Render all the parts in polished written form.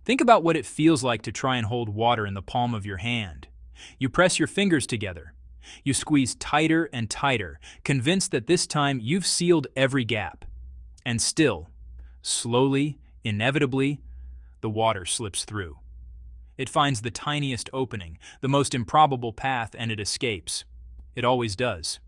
Think about what it feels like to try and hold water in the palm of your hand. You press your fingers together. You squeeze tighter and tighter, convinced that this time you've sealed every gap. And still, slowly, inevitably, the water slips through. It finds the tiniest opening, the most improbable path, and it escapes. It always does.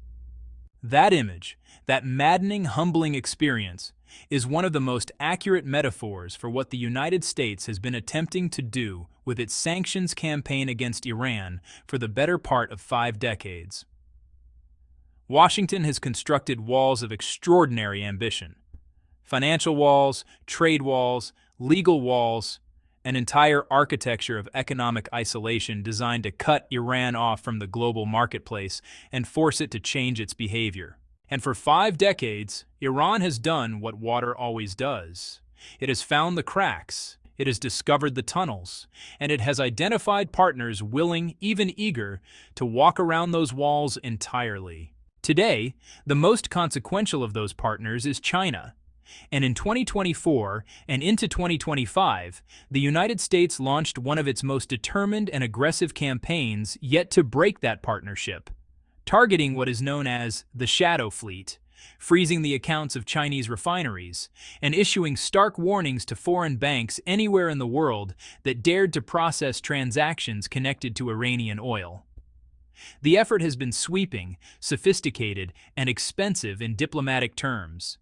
That image, that maddening, humbling experience, is one of the most accurate metaphors for what the United States has been attempting to do with its sanctions campaign against Iran for the better part of 5 decades. Washington has constructed walls of extraordinary ambition. Financial walls, trade walls, legal walls, an entire architecture of economic isolation designed to cut Iran off from the global marketplace and force it to change its behavior. And for 5 decades, Iran has done what water always does. It has found the cracks, it has discovered the tunnels, and it has identified partners willing, even eager, to walk around those walls entirely. Today, the most consequential of those partners is China. And in 2024 and into 2025, the United States launched one of its most determined and aggressive campaigns yet to break that partnership, targeting what is known as the Shadow Fleet, freezing the accounts of Chinese refineries, and issuing stark warnings to foreign banks anywhere in the world that dared to process transactions connected to Iranian oil. The effort has been sweeping, sophisticated, and expensive in diplomatic terms.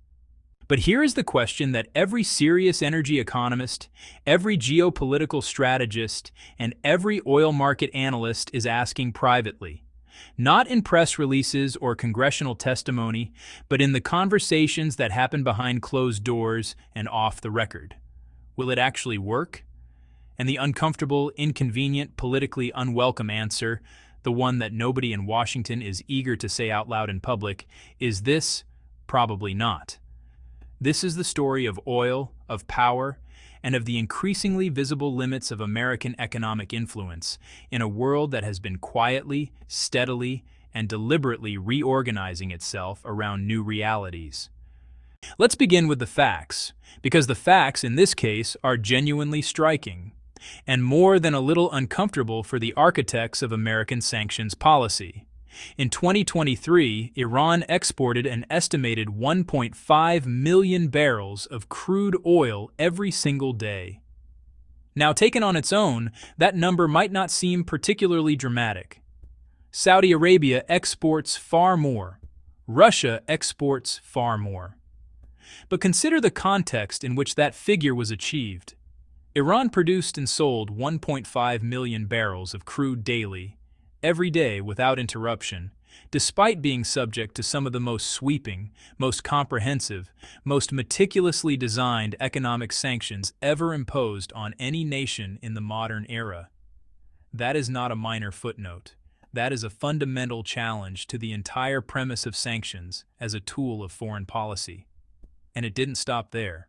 But here is the question that every serious energy economist, every geopolitical strategist, and every oil market analyst is asking privately. Not in press releases or congressional testimony, but in the conversations that happen behind closed doors and off the record. Will it actually work? And the uncomfortable, inconvenient, politically unwelcome answer, the one that nobody in Washington is eager to say out loud in public, is this: probably not. This is the story of oil, of power, and of the increasingly visible limits of American economic influence in a world that has been quietly, steadily, and deliberately reorganizing itself around new realities. Let's begin with the facts, because the facts in this case are genuinely striking, and more than a little uncomfortable for the architects of American sanctions policy. In 2023, Iran exported an estimated 1.5 million barrels of crude oil every single day. Now, taken on its own, that number might not seem particularly dramatic. Saudi Arabia exports far more. Russia exports far more. But consider the context in which that figure was achieved. Iran produced and sold 1.5 million barrels of crude daily, every day without interruption, despite being subject to some of the most sweeping, most comprehensive, most meticulously designed economic sanctions ever imposed on any nation in the modern era. That is not a minor footnote. That is a fundamental challenge to the entire premise of sanctions as a tool of foreign policy. And it didn't stop there.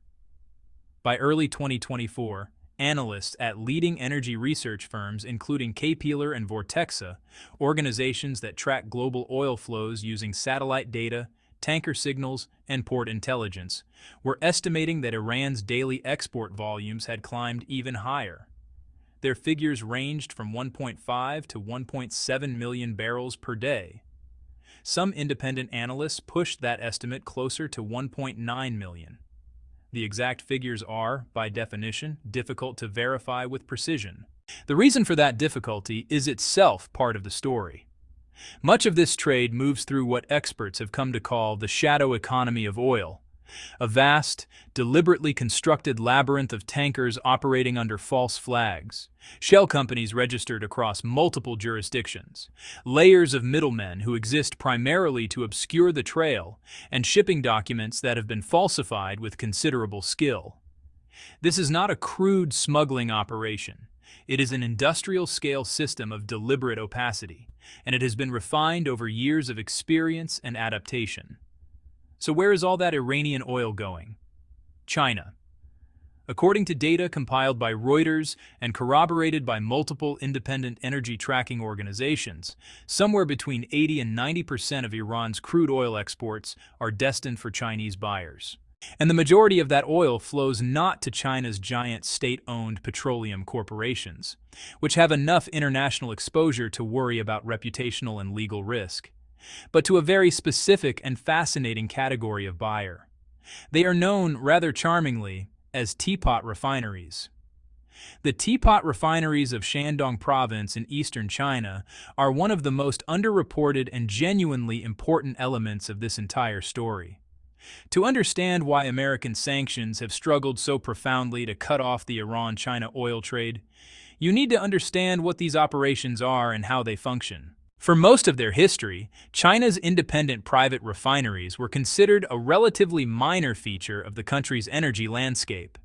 By early 2024, analysts at leading energy research firms including Caterpillar and Vortexa, organizations that track global oil flows using satellite data, tanker signals, and port intelligence, were estimating that Iran's daily export volumes had climbed even higher. Their figures ranged from 1.5 to 1.7 million barrels per day. Some independent analysts pushed that estimate closer to 1.9 million. The exact figures are, by definition, difficult to verify with precision. The reason for that difficulty is itself part of the story. Much of this trade moves through what experts have come to call the shadow economy of oil, a vast, deliberately constructed labyrinth of tankers operating under false flags, shell companies registered across multiple jurisdictions, layers of middlemen who exist primarily to obscure the trail, and shipping documents that have been falsified with considerable skill. This is not a crude smuggling operation. It is an industrial-scale system of deliberate opacity, and it has been refined over years of experience and adaptation. So where is all that Iranian oil going? China. According to data compiled by Reuters and corroborated by multiple independent energy tracking organizations, somewhere between 80 and 90% of Iran's crude oil exports are destined for Chinese buyers. And the majority of that oil flows not to China's giant state-owned petroleum corporations, which have enough international exposure to worry about reputational and legal risk, but to a very specific and fascinating category of buyer. They are known, rather charmingly, as teapot refineries. The teapot refineries of Shandong Province in eastern China are one of the most underreported and genuinely important elements of this entire story. To understand why American sanctions have struggled so profoundly to cut off the Iran-China oil trade, you need to understand what these operations are and how they function. For most of their history, China's independent private refineries were considered a relatively minor feature of the country's energy landscape.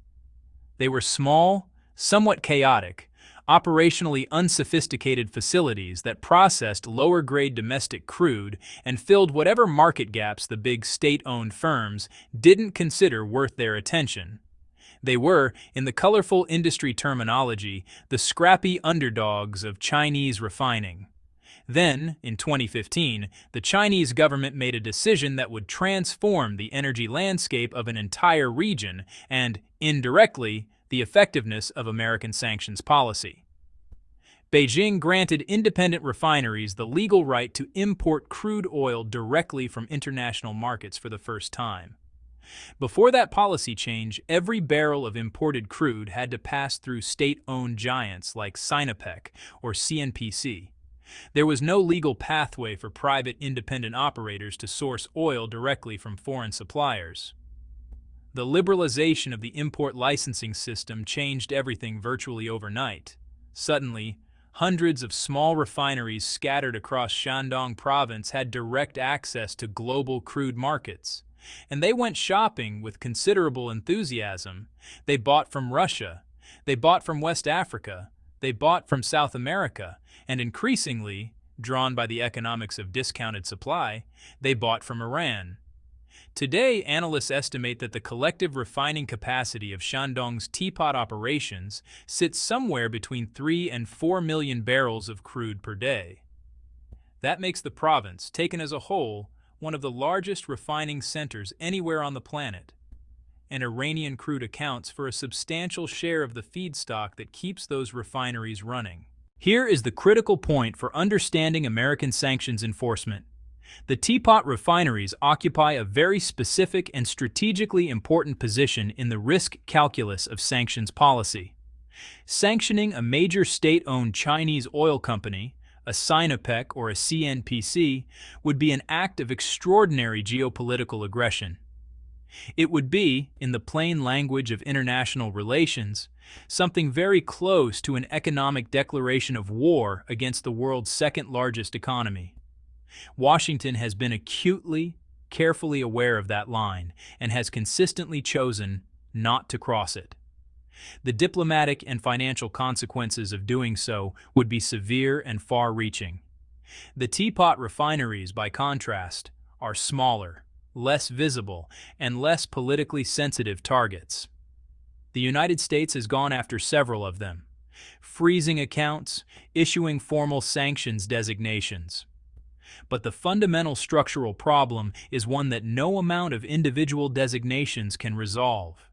They were small, somewhat chaotic, operationally unsophisticated facilities that processed lower-grade domestic crude and filled whatever market gaps the big state-owned firms didn't consider worth their attention. They were, in the colorful industry terminology, the scrappy underdogs of Chinese refining. Then, in 2015, the Chinese government made a decision that would transform the energy landscape of an entire region and, indirectly, the effectiveness of American sanctions policy. Beijing granted independent refineries the legal right to import crude oil directly from international markets for the first time. Before that policy change, every barrel of imported crude had to pass through state-owned giants like Sinopec or CNPC. There was no legal pathway for private independent operators to source oil directly from foreign suppliers. The liberalization of the import licensing system changed everything virtually overnight. Suddenly, hundreds of small refineries scattered across Shandong Province had direct access to global crude markets. And they went shopping with considerable enthusiasm. They bought from Russia, they bought from West Africa, they bought from South America, and increasingly, drawn by the economics of discounted supply, they bought from Iran. Today, analysts estimate that the collective refining capacity of Shandong's teapot operations sits somewhere between 3 and 4 million barrels of crude per day. That makes the province, taken as a whole, one of the largest refining centers anywhere on the planet. And Iranian crude accounts for a substantial share of the feedstock that keeps those refineries running. Here is the critical point for understanding American sanctions enforcement. The teapot refineries occupy a very specific and strategically important position in the risk calculus of sanctions policy. Sanctioning a major state-owned Chinese oil company, a Sinopec or a CNPC, would be an act of extraordinary geopolitical aggression. It would be, in the plain language of international relations, something very close to an economic declaration of war against the world's second-largest economy. Washington has been acutely, carefully aware of that line and has consistently chosen not to cross it. The diplomatic and financial consequences of doing so would be severe and far-reaching. The teapot refineries, by contrast, are smaller, less visible, and less politically sensitive targets. The United States has gone after several of them, freezing accounts, issuing formal sanctions designations. But the fundamental structural problem is one that no amount of individual designations can resolve.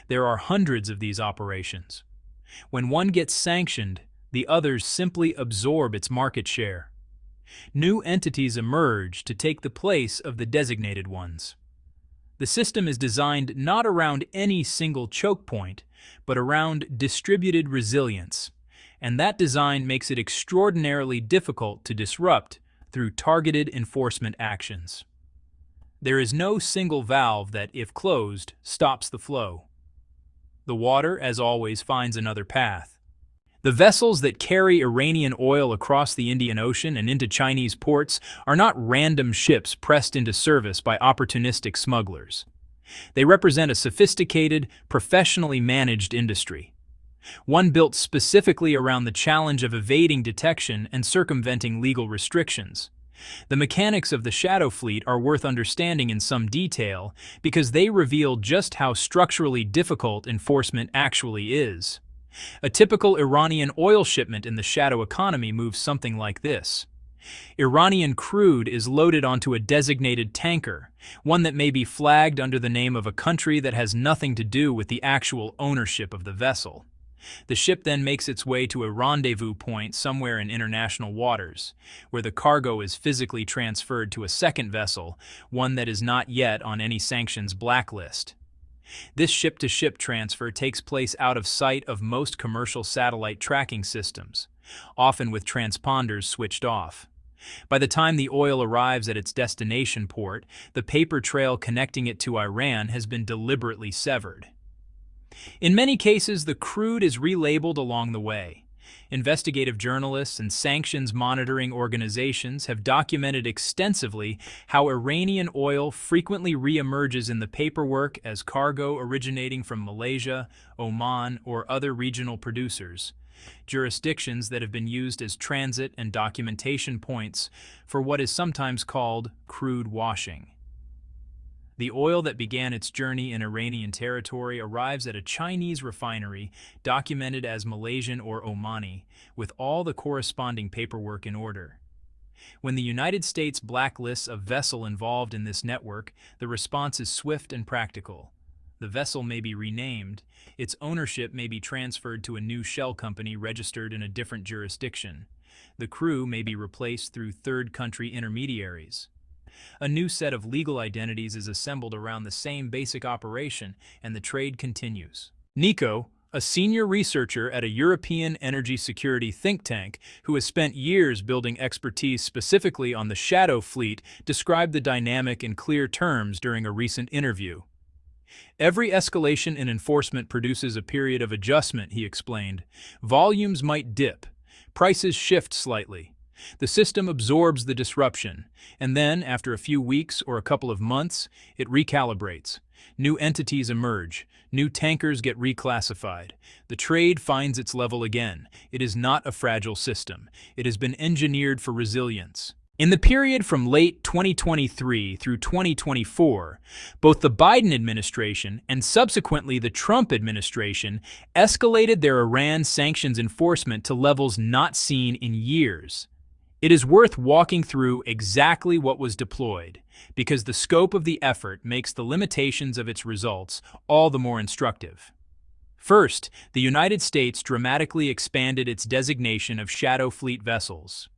There are hundreds of these operations. When one gets sanctioned, the others simply absorb its market share. New entities emerge to take the place of the designated ones. The system is designed not around any single choke point, but around distributed resilience, and that design makes it extraordinarily difficult to disrupt through targeted enforcement actions. There is no single valve that, if closed, stops the flow. The water, as always, finds another path. The vessels that carry Iranian oil across the Indian Ocean and into Chinese ports are not random ships pressed into service by opportunistic smugglers. They represent a sophisticated, professionally managed industry. One built specifically around the challenge of evading detection and circumventing legal restrictions. The mechanics of the Shadow Fleet are worth understanding in some detail because they reveal just how structurally difficult enforcement actually is. A typical Iranian oil shipment in the shadow economy moves something like this. Iranian crude is loaded onto a designated tanker, one that may be flagged under the name of a country that has nothing to do with the actual ownership of the vessel. The ship then makes its way to a rendezvous point somewhere in international waters, where the cargo is physically transferred to a second vessel, one that is not yet on any sanctions blacklist. This ship-to-ship transfer takes place out of sight of most commercial satellite tracking systems, often with transponders switched off. By the time the oil arrives at its destination port, the paper trail connecting it to Iran has been deliberately severed. In many cases, the crude is relabeled along the way. Investigative journalists and sanctions monitoring organizations have documented extensively how Iranian oil frequently reemerges in the paperwork as cargo originating from Malaysia, Oman, or other regional producers, jurisdictions that have been used as transit and documentation points for what is sometimes called crude washing. The oil that began its journey in Iranian territory arrives at a Chinese refinery documented as Malaysian or Omani, with all the corresponding paperwork in order. When the United States blacklists a vessel involved in this network, the response is swift and practical. The vessel may be renamed, its ownership may be transferred to a new shell company registered in a different jurisdiction. The crew may be replaced through third-country intermediaries. A new set of legal identities is assembled around the same basic operation, and the trade continues. Nico, a senior researcher at a European energy security think tank who has spent years building expertise specifically on the shadow fleet, described the dynamic in clear terms during a recent interview. Every escalation in enforcement produces a period of adjustment, he explained. Volumes might dip, prices shift slightly. The system absorbs the disruption, and then, after a few weeks or a couple of months, it recalibrates. New entities emerge, new tankers get reclassified. The trade finds its level again. It is not a fragile system. It has been engineered for resilience. In the period from late 2023 through 2024, both the Biden administration and subsequently the Trump administration escalated their Iran sanctions enforcement to levels not seen in years. It is worth walking through exactly what was deployed, because the scope of the effort makes the limitations of its results all the more instructive. First, the United States dramatically expanded its designation of shadow fleet vessels,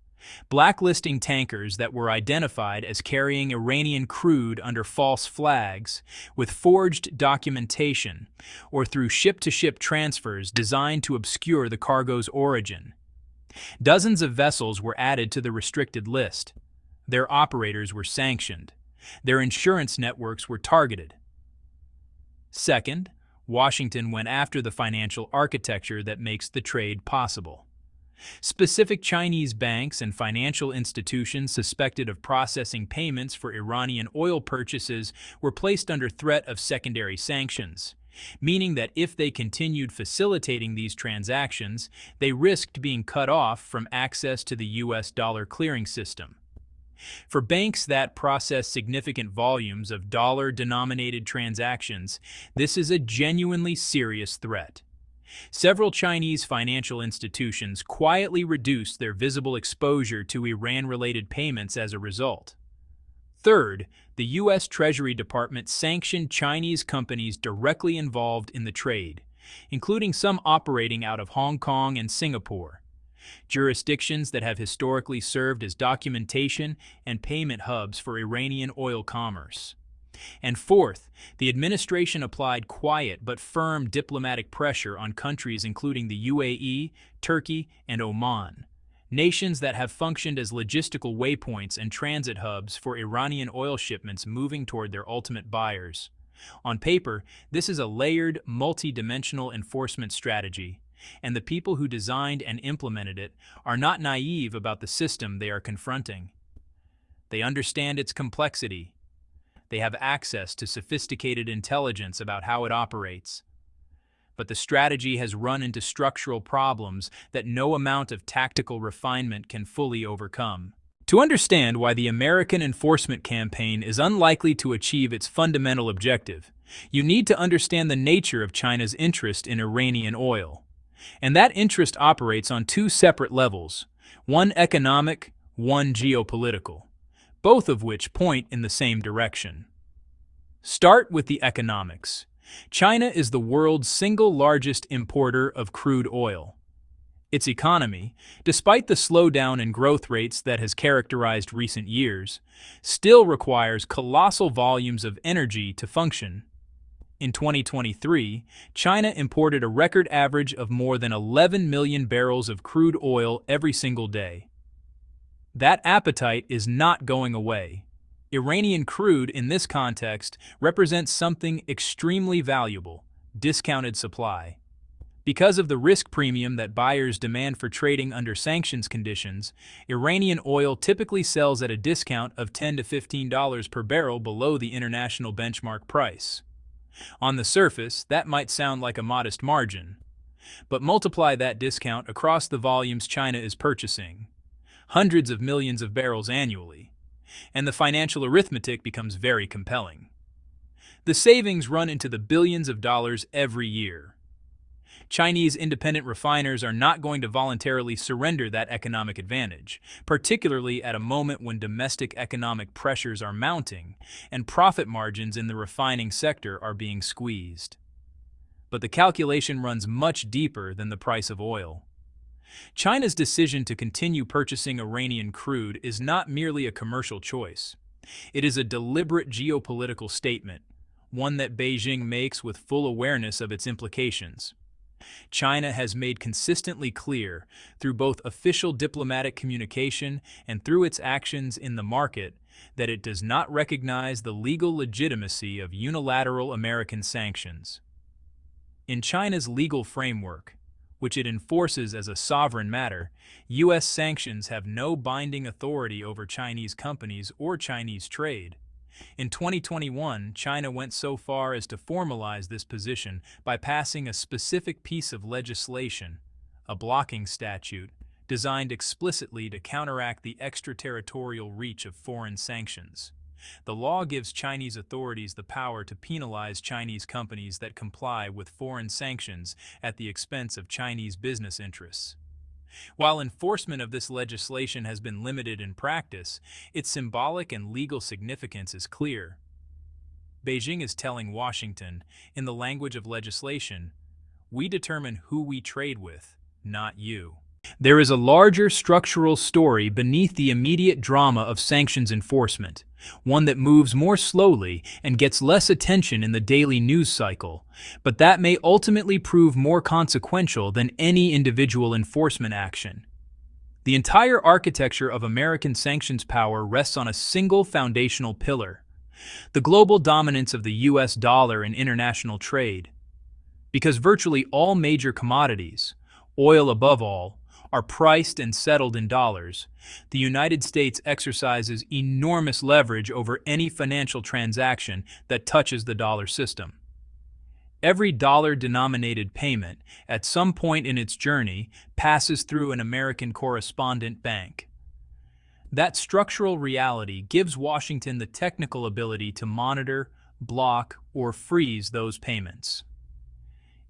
blacklisting tankers that were identified as carrying Iranian crude under false flags, with forged documentation, or through ship-to-ship transfers designed to obscure the cargo's origin. Dozens of vessels were added to the restricted list. Their operators were sanctioned. Their insurance networks were targeted. Second, Washington went after the financial architecture that makes the trade possible. Specific Chinese banks and financial institutions suspected of processing payments for Iranian oil purchases were placed under threat of secondary sanctions, meaning that if they continued facilitating these transactions, they risked being cut off from access to the U.S. dollar clearing system. For banks that process significant volumes of dollar-denominated transactions, this is a genuinely serious threat. Several Chinese financial institutions quietly reduced their visible exposure to Iran-related payments as a result. Third, the U.S. Treasury Department sanctioned Chinese companies directly involved in the trade, including some operating out of Hong Kong and Singapore, jurisdictions that have historically served as documentation and payment hubs for Iranian oil commerce. And fourth, the administration applied quiet but firm diplomatic pressure on countries including the UAE, Turkey, and Oman, nations that have functioned as logistical waypoints and transit hubs for Iranian oil shipments moving toward their ultimate buyers. On paper, this is a layered, multi-dimensional enforcement strategy, and the people who designed and implemented it are not naive about the system they are confronting. They understand its complexity. They have access to sophisticated intelligence about how it operates. But the strategy has run into structural problems that no amount of tactical refinement can fully overcome. To understand why the American enforcement campaign is unlikely to achieve its fundamental objective, you need to understand the nature of China's interest in Iranian oil. And that interest operates on two separate levels, one economic, one geopolitical, both of which point in the same direction. Start with the economics. China is the world's single largest importer of crude oil. Its economy, despite the slowdown in growth rates that has characterized recent years, still requires colossal volumes of energy to function. In 2023, China imported a record average of more than 11 million barrels of crude oil every single day. That appetite is not going away. Iranian crude in this context represents something extremely valuable: discounted supply. Because of the risk premium that buyers demand for trading under sanctions conditions, Iranian oil typically sells at a discount of $10 to $15 per barrel below the international benchmark price. On the surface, that might sound like a modest margin, but multiply that discount across the volumes China is purchasing, hundreds of millions of barrels annually, and the financial arithmetic becomes very compelling. The savings run into the billions of dollars every year. Chinese independent refiners are not going to voluntarily surrender that economic advantage, particularly at a moment when domestic economic pressures are mounting and profit margins in the refining sector are being squeezed. But the calculation runs much deeper than the price of oil. China's decision to continue purchasing Iranian crude is not merely a commercial choice. It is a deliberate geopolitical statement, one that Beijing makes with full awareness of its implications. China has made consistently clear, through both official diplomatic communication and through its actions in the market, that it does not recognize the legal legitimacy of unilateral American sanctions. In China's legal framework, which it enforces as a sovereign matter, U.S. sanctions have no binding authority over Chinese companies or Chinese trade. In 2021, China went so far as to formalize this position by passing a specific piece of legislation, a blocking statute, designed explicitly to counteract the extraterritorial reach of foreign sanctions. The law gives Chinese authorities the power to penalize Chinese companies that comply with foreign sanctions at the expense of Chinese business interests. While enforcement of this legislation has been limited in practice, its symbolic and legal significance is clear. Beijing is telling Washington, in the language of legislation, "We determine who we trade with, not you." There is a larger structural story beneath the immediate drama of sanctions enforcement, one that moves more slowly and gets less attention in the daily news cycle, but that may ultimately prove more consequential than any individual enforcement action. The entire architecture of American sanctions power rests on a single foundational pillar: the global dominance of the US dollar in international trade. Because virtually all major commodities, oil above all, are priced and settled in dollars, the United States exercises enormous leverage over any financial transaction that touches the dollar system. Every dollar-denominated payment, at some point in its journey, passes through an American correspondent bank. That structural reality gives Washington the technical ability to monitor, block, or freeze those payments.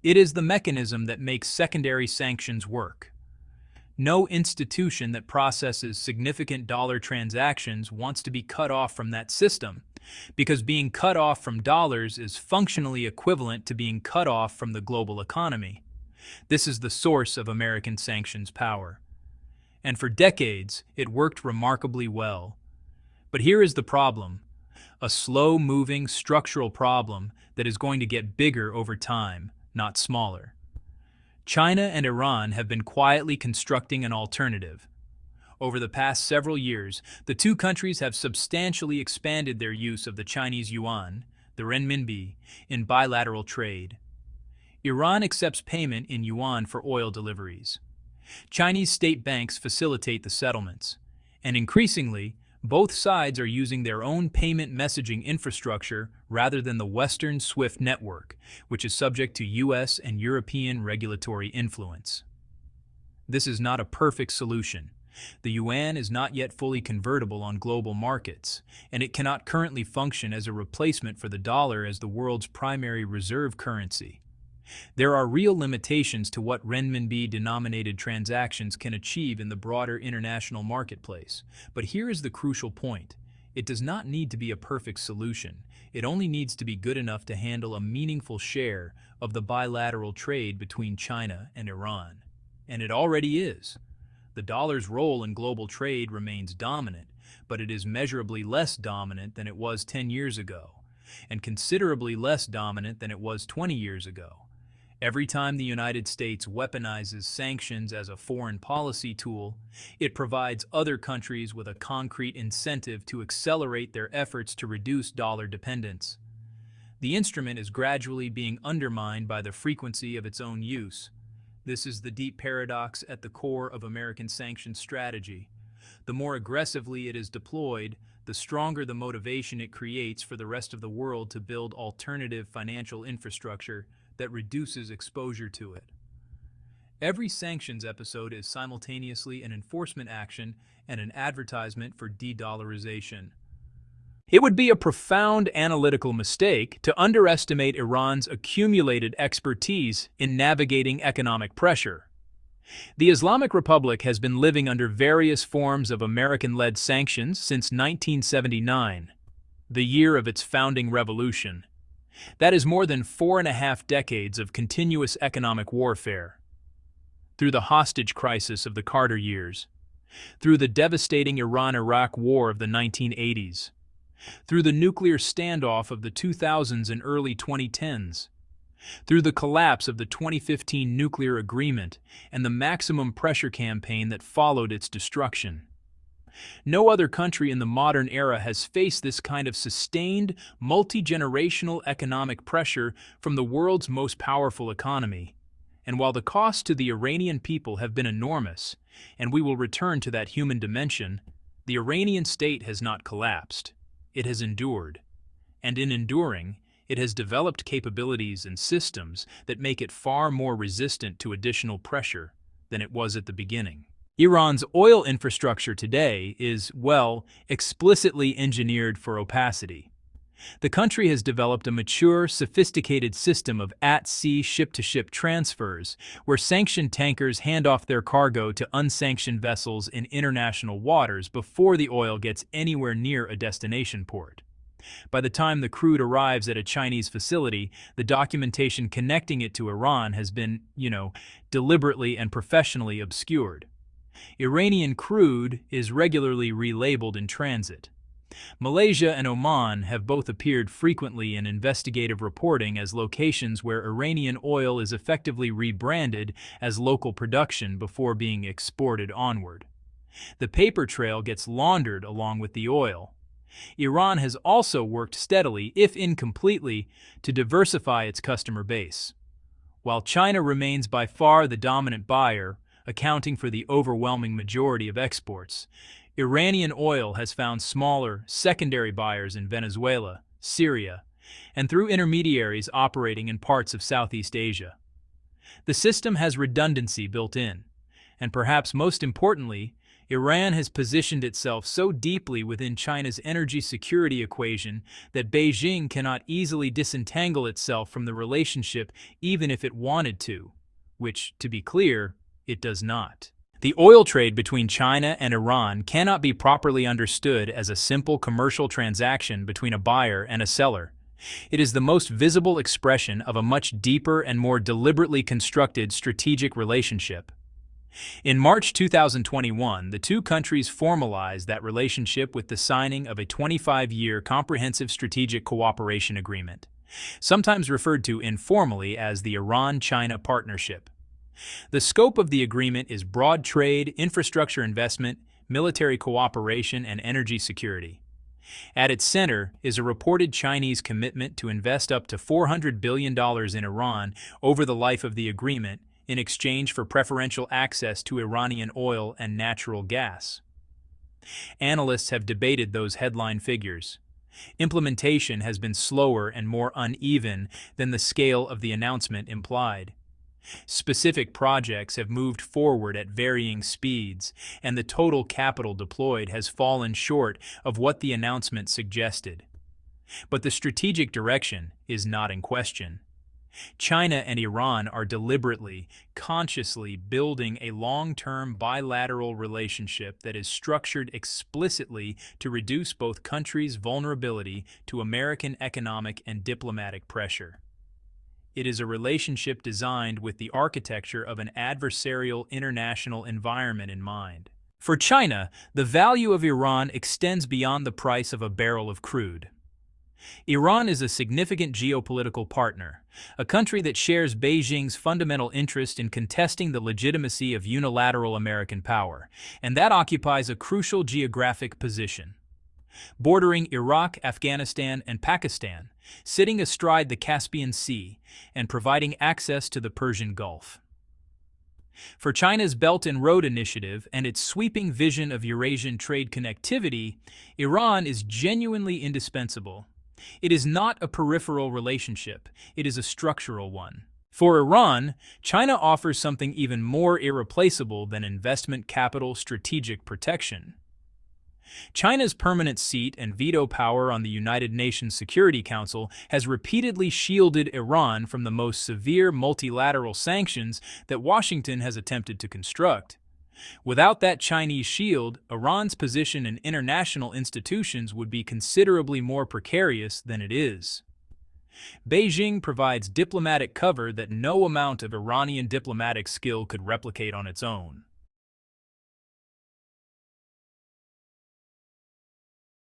It is the mechanism that makes secondary sanctions work. No institution that processes significant dollar transactions wants to be cut off from that system, because being cut off from dollars is functionally equivalent to being cut off from the global economy. This is the source of American sanctions power. And for decades, it worked remarkably well. But here is the problem: a slow-moving structural problem that is going to get bigger over time, not smaller. China and Iran have been quietly constructing an alternative. Over the past several years, the two countries have substantially expanded their use of the Chinese yuan, the renminbi, in bilateral trade. Iran accepts payment in yuan for oil deliveries. Chinese state banks facilitate the settlements, and increasingly, both sides are using their own payment messaging infrastructure rather than the Western SWIFT network, which is subject to US and European regulatory influence. This is not a perfect solution. The yuan is not yet fully convertible on global markets, and it cannot currently function as a replacement for the dollar as the world's primary reserve currency. There are real limitations to what renminbi-denominated transactions can achieve in the broader international marketplace. But here is the crucial point. It does not need to be a perfect solution. It only needs to be good enough to handle a meaningful share of the bilateral trade between China and Iran. And it already is. The dollar's role in global trade remains dominant, but it is measurably less dominant than it was 10 years ago, and considerably less dominant than it was 20 years ago. Every time the United States weaponizes sanctions as a foreign policy tool, it provides other countries with a concrete incentive to accelerate their efforts to reduce dollar dependence. The instrument is gradually being undermined by the frequency of its own use. This is the deep paradox at the core of American sanctions strategy. The more aggressively it is deployed, the stronger the motivation it creates for the rest of the world to build alternative financial infrastructure that reduces exposure to it. Every sanctions episode is simultaneously an enforcement action and an advertisement for de-dollarization. It would be a profound analytical mistake to underestimate Iran's accumulated expertise in navigating economic pressure. The Islamic Republic has been living under various forms of American-led sanctions since 1979, the year of its founding revolution. That is more than 4.5 decades of continuous economic warfare. Through the hostage crisis of the Carter years, through the devastating Iran-Iraq War of the 1980s, through the nuclear standoff of the 2000s and early 2010s, through the collapse of the 2015 nuclear agreement and the maximum pressure campaign that followed its destruction. No other country in the modern era has faced this kind of sustained, multi-generational economic pressure from the world's most powerful economy. And while the costs to the Iranian people have been enormous, and we will return to that human dimension, the Iranian state has not collapsed. It has endured. And in enduring, it has developed capabilities and systems that make it far more resistant to additional pressure than it was at the beginning. Iran's oil infrastructure today is, well, explicitly engineered for opacity. The country has developed a mature, sophisticated system of at-sea ship-to-ship transfers, where sanctioned tankers hand off their cargo to unsanctioned vessels in international waters before the oil gets anywhere near a destination port. By the time the crude arrives at a Chinese facility, the documentation connecting it to Iran has been, deliberately and professionally obscured. Iranian crude is regularly relabeled in transit. Malaysia and Oman have both appeared frequently in investigative reporting as locations where Iranian oil is effectively rebranded as local production before being exported onward. The paper trail gets laundered along with the oil. Iran has also worked steadily, if incompletely, to diversify its customer base. While China remains by far the dominant buyer, accounting for the overwhelming majority of exports, Iranian oil has found smaller, secondary buyers in Venezuela, Syria, and through intermediaries operating in parts of Southeast Asia. The system has redundancy built in, and perhaps most importantly, Iran has positioned itself so deeply within China's energy security equation that Beijing cannot easily disentangle itself from the relationship even if it wanted to, which, to be clear, it does not. The oil trade between China and Iran cannot be properly understood as a simple commercial transaction between a buyer and a seller. It is the most visible expression of a much deeper and more deliberately constructed strategic relationship. In March 2021, the two countries formalized that relationship with the signing of a 25-year Comprehensive Strategic Cooperation Agreement, sometimes referred to informally as the Iran-China Partnership. The scope of the agreement is broad trade, infrastructure investment, military cooperation, and energy security. At its center is a reported Chinese commitment to invest up to $400 billion in Iran over the life of the agreement, in exchange for preferential access to Iranian oil and natural gas. Analysts have debated those headline figures. Implementation has been slower and more uneven than the scale of the announcement implied. Specific projects have moved forward at varying speeds, and the total capital deployed has fallen short of what the announcement suggested. But the strategic direction is not in question. China and Iran are deliberately, consciously building a long-term bilateral relationship that is structured explicitly to reduce both countries' vulnerability to American economic and diplomatic pressure. It is a relationship designed with the architecture of an adversarial international environment in mind. For China, the value of Iran extends beyond the price of a barrel of crude. Iran is a significant geopolitical partner, a country that shares Beijing's fundamental interest in contesting the legitimacy of unilateral American power, and that occupies a crucial geographic position. Bordering Iraq, Afghanistan, and Pakistan, sitting astride the Caspian Sea, and providing access to the Persian Gulf. For China's Belt and Road Initiative and its sweeping vision of Eurasian trade connectivity, Iran is genuinely indispensable. It is not a peripheral relationship, it is a structural one. For Iran, China offers something even more irreplaceable than investment capital strategic protection. China's permanent seat and veto power on the United Nations Security Council has repeatedly shielded Iran from the most severe multilateral sanctions that Washington has attempted to construct. Without that Chinese shield, Iran's position in international institutions would be considerably more precarious than it is. Beijing provides diplomatic cover that no amount of Iranian diplomatic skill could replicate on its own.